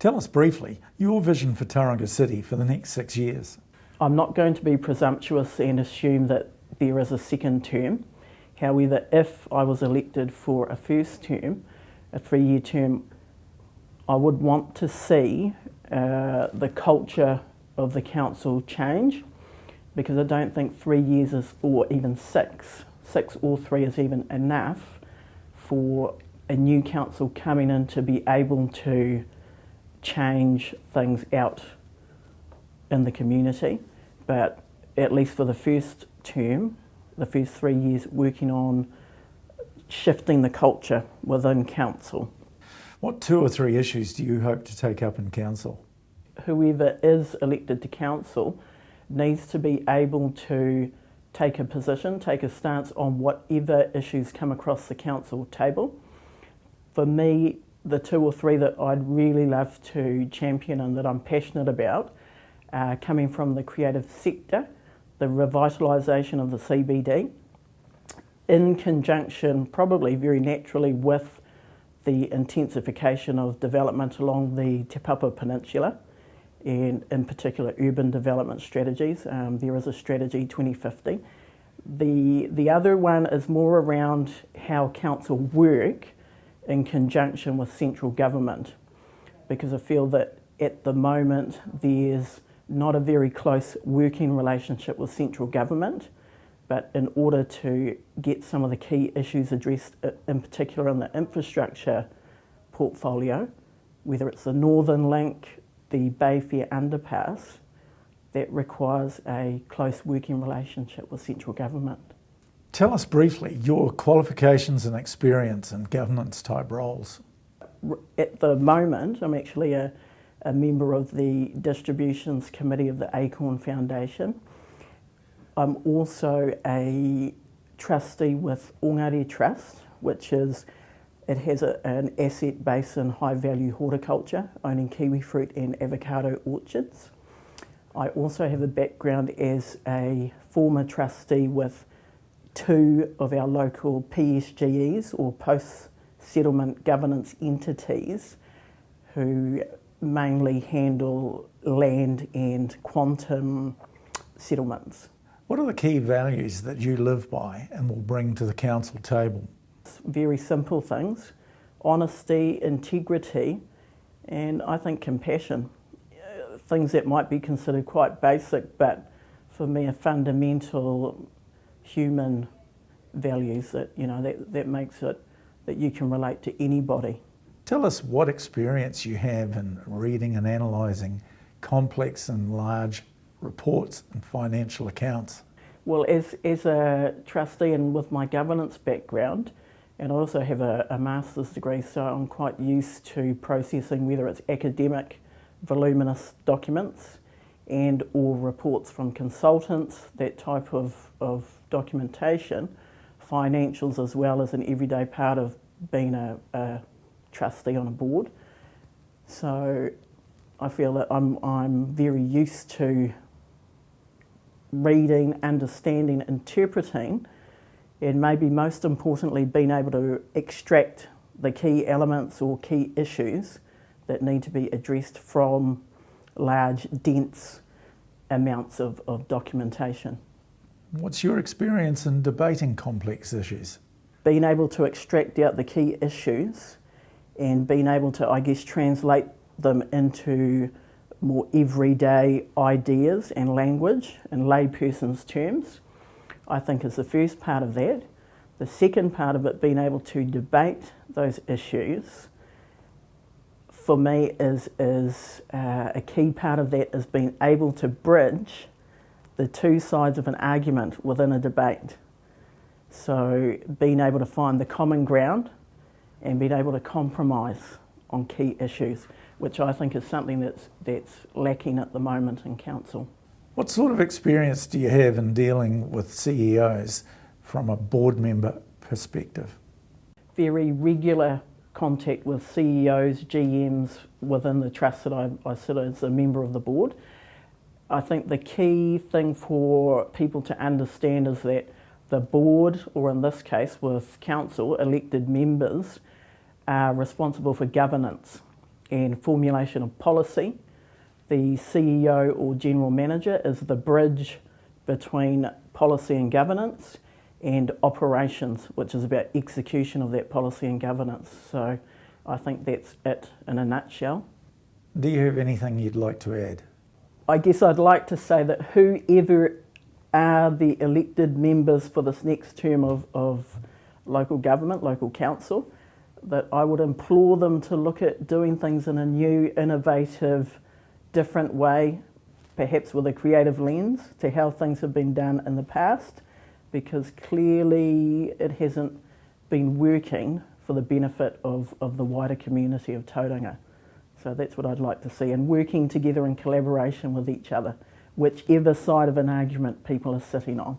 Tell us briefly your vision for Tauranga City for the next 6 years. I'm not going to be presumptuous and assume that there is a second term. However, if I was elected for a first term, a 3-year term, I would want to see the culture of the council change, because I don't think 3 years is, or even six or 3 is even enough for a new council coming in to be able to change things out in the community. But at least for the first term, the first 3 years, working on shifting the culture within council. What 2 or 3 issues do you hope to take up in council? Whoever is elected to council needs to be able to take a position, take a stance on whatever issues come across the council table. For me, the 2 or 3 that I'd really love to champion and that I'm passionate about are coming from the creative sector, the revitalisation of the CBD, in conjunction, probably very naturally, with the intensification of development along the Te Papa Peninsula, and in particular urban development strategies. There is a strategy 2050. The other one is more around how council work in conjunction with central government, because I feel that at the moment there's not a very close working relationship with central government, but in order to get some of the key issues addressed, in particular in the infrastructure portfolio, whether it's the Northern Link, the Bayfair underpass, that requires a close working relationship with central government. Tell us briefly your qualifications and experience in governance type roles. At the moment, I'm actually a member of the Distributions Committee of the Acorn Foundation. I'm also a trustee with Ongare Trust, which is, it has an asset base in high value horticulture, owning kiwi fruit and avocado orchards. I also have a background as a former trustee with 2 of our local PSGEs, or post-settlement governance entities, who mainly handle land and quantum settlements. What are the key values that you live by and will bring to the council table? Very simple things: honesty, integrity, and I think compassion. Things that might be considered quite basic, but for me are fundamental human values that, you know, that makes it that you can relate to anybody. Tell us what experience you have in reading and analysing complex and large reports and financial accounts. Well, as a trustee and with my governance background, and I also have a master's degree, so I'm quite used to processing whether it's academic, voluminous documents and or reports from consultants, that type of documentation, financials as well as an everyday part of being a trustee on a board. So I feel that I'm very used to reading, understanding, interpreting, and maybe most importantly being able to extract the key elements or key issues that need to be addressed from large, dense amounts of documentation. What's your experience in debating complex issues? Being able to extract out the key issues and being able to, I guess, translate them into more everyday ideas and language in layperson's terms, I think is the first part of that. The second part of it, being able to debate those issues, for me is a key part of that is being able to bridge the 2 sides of an argument within a debate. So being able to find the common ground and being able to compromise on key issues, which I think is something that's lacking at the moment in council. What sort of experience do you have in dealing with CEOs from a board member perspective? Very regular contact with CEOs, GMs within the trust that I sit as a member of the board. I think the key thing for people to understand is that the board, or in this case with council, elected members, are responsible for governance. and formulation of policy. The CEO or General Manager is the bridge between policy and governance, and operations, which is about execution of that policy and governance. So I think that's it in a nutshell. Do you have anything you'd like to add? I guess I'd like to say that whoever are the elected members for this next term of local government, local council, that I would implore them to look at doing things in a new, innovative, different way, perhaps with a creative lens to how things have been done in the past, because clearly it hasn't been working for the benefit of the wider community of Tauranga. So that's what I'd like to see, and working together in collaboration with each other, whichever side of an argument people are sitting on.